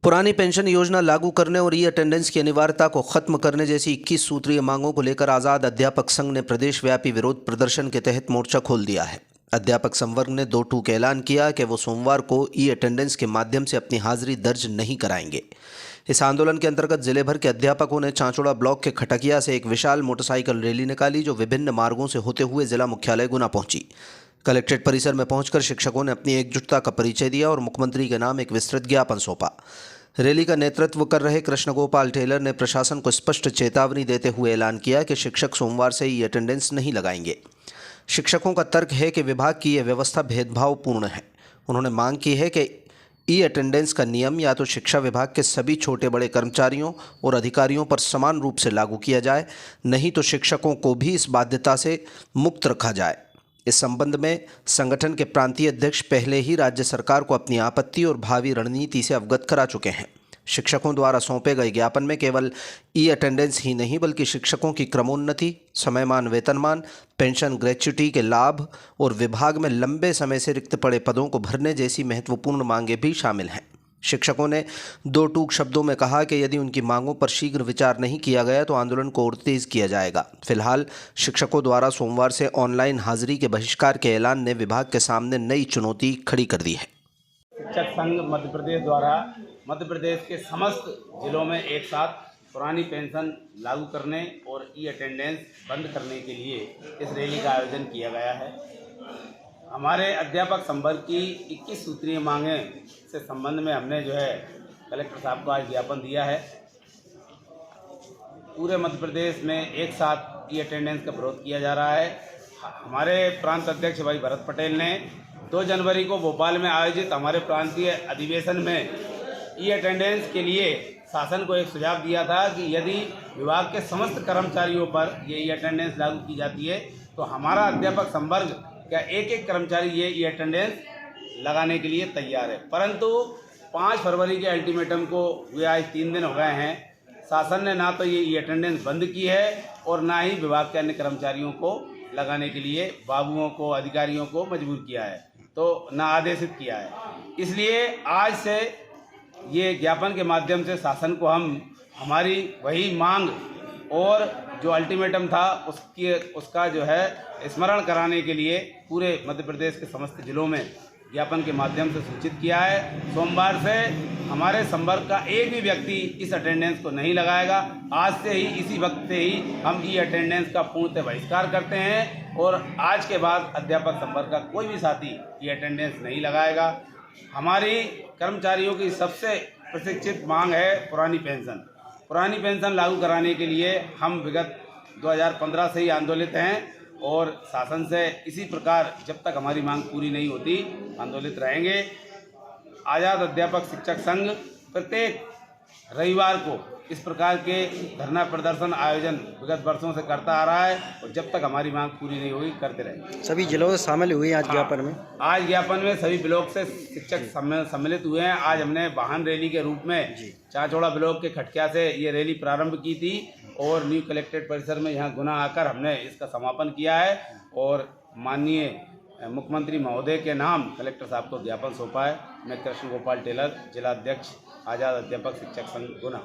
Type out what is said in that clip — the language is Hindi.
पुरानी पेंशन योजना लागू करने और ई अटेंडेंस की अनिवार्यता को खत्म करने जैसी 21 सूत्रीय मांगों को लेकर आज़ाद अध्यापक संघ ने प्रदेशव्यापी विरोध प्रदर्शन के तहत मोर्चा खोल दिया है। अध्यापक संवर्ग ने 2 टूक ऐलान किया कि वो सोमवार को ई अटेंडेंस के माध्यम से अपनी हाजिरी दर्ज नहीं कराएंगे। इस आंदोलन के अंतर्गत जिले भर के अध्यापकों ने चांचौड़ा ब्लॉक के खटकिया से एक विशाल मोटरसाइकिल रैली निकाली, जो विभिन्न मार्गों से होते हुए जिला मुख्यालय गुना पहुंची। कलेक्ट्रेट परिसर में पहुंचकर शिक्षकों ने अपनी एकजुटता का परिचय दिया और मुख्यमंत्री के नाम एक विस्तृत ज्ञापन सौंपा। रैली का नेतृत्व कर रहे कृष्ण गोपाल टेलर ने प्रशासन को स्पष्ट चेतावनी देते हुए ऐलान किया कि शिक्षक सोमवार से ई अटेंडेंस नहीं लगाएंगे। शिक्षकों का तर्क है कि विभाग की यह व्यवस्था भेदभावपूर्ण है। उन्होंने मांग की है कि ई अटेंडेंस का नियम या तो शिक्षा विभाग के सभी छोटे बड़े कर्मचारियों और अधिकारियों पर समान रूप से लागू किया जाए, नहीं तो शिक्षकों को भी इस बाध्यता से मुक्त रखा जाए। इस संबंध में संगठन के प्रांतीय अध्यक्ष पहले ही राज्य सरकार को अपनी आपत्ति और भावी रणनीति से अवगत करा चुके हैं। शिक्षकों द्वारा सौंपे गए ज्ञापन में केवल ई अटेंडेंस ही नहीं बल्कि शिक्षकों की क्रमोन्नति, समयमान वेतनमान, पेंशन ग्रेच्युटी के लाभ और विभाग में लंबे समय से रिक्त पड़े पदों को भरने जैसी महत्वपूर्ण मांगें भी शामिल हैं। शिक्षकों ने 2 टूक शब्दों में कहा कि यदि उनकी मांगों पर शीघ्र विचार नहीं किया गया तो आंदोलन को और तेज किया जाएगा। फिलहाल शिक्षकों द्वारा सोमवार से ऑनलाइन हाजिरी के बहिष्कार के ऐलान ने विभाग के सामने नई चुनौती खड़ी कर दी है। शिक्षक संघ मध्य प्रदेश द्वारा मध्य प्रदेश के समस्त जिलों में एक साथ पुरानी पेंशन लागू करने और ई अटेंडेंस बंद करने के लिए इस रैली का आयोजन किया गया है। हमारे अध्यापक संवर्ग की 21 सूत्रीय मांगें से संबंध में हमने कलेक्टर साहब को आज ज्ञापन दिया है। पूरे मध्य प्रदेश में एक साथ ई अटेंडेंस का विरोध किया जा रहा है। हमारे प्रांत अध्यक्ष भाई भरत पटेल ने 2 जनवरी को भोपाल में आयोजित हमारे प्रांतीय अधिवेशन में ई अटेंडेंस के लिए शासन को एक सुझाव दिया था कि यदि विभाग के समस्त कर्मचारियों पर ये ई अटेंडेंस लागू की जाती है तो हमारा अध्यापक संवर्ग क्या एक कर्मचारी ये ई अटेंडेंस लगाने के लिए तैयार है। परंतु 5 फरवरी के अल्टीमेटम को हुए आज 3 दिन हो गए हैं, शासन ने ना तो ये ई अटेंडेंस बंद की है और ना ही विभाग के अन्य कर्मचारियों को लगाने के लिए बाबुओं को, अधिकारियों को मजबूर किया है, तो ना आदेशित किया है। इसलिए आज से ये ज्ञापन के माध्यम से शासन को हम हमारी वही मांग और जो अल्टीमेटम था उसका स्मरण कराने के लिए पूरे मध्य प्रदेश के समस्त जिलों में ज्ञापन के माध्यम से सूचित किया है। सोमवार से हमारे संवर्ग का एक भी व्यक्ति इस अटेंडेंस को नहीं लगाएगा। आज से ही, इसी वक्त से ही हम ई अटेंडेंस का पूर्णतः बहिष्कार करते हैं और आज के बाद अध्यापक संवर्ग का कोई भी साथी ई अटेंडेंस नहीं लगाएगा। हमारी कर्मचारियों की सबसे प्रतीक्षित मांग है पुरानी पेंशन। पुरानी पेंशन लागू कराने के लिए हम विगत 2015 से ही आंदोलित हैं और शासन से इसी प्रकार जब तक हमारी मांग पूरी नहीं होती आंदोलित रहेंगे। आज़ाद अध्यापक शिक्षक संघ प्रत्येक रविवार को इस प्रकार के धरना प्रदर्शन आयोजन विगत वर्षों से करता आ रहा है और जब तक हमारी मांग पूरी नहीं होगी करते रहेंगे। सभी जिलों से शामिल हुए आज ज्ञापन में? आज ज्ञापन में सभी ब्लॉक से शिक्षक सम्मिलित हुए हैं। आज हमने वाहन रैली के रूप में चांचौड़ा ब्लॉक के खटकिया से ये रैली प्रारंभ की थी और न्यू कलेक्ट्रेट परिसर में यहाँ गुना आकर हमने इसका समापन किया है और माननीय मुख्यमंत्री महोदय के नाम कलेक्टर साहब को ज्ञापन सौंपा है। मैं कृष्ण गोपाल टेलर, जिला अध्यक्ष आज़ाद अध्यापक शिक्षक संघ गुना।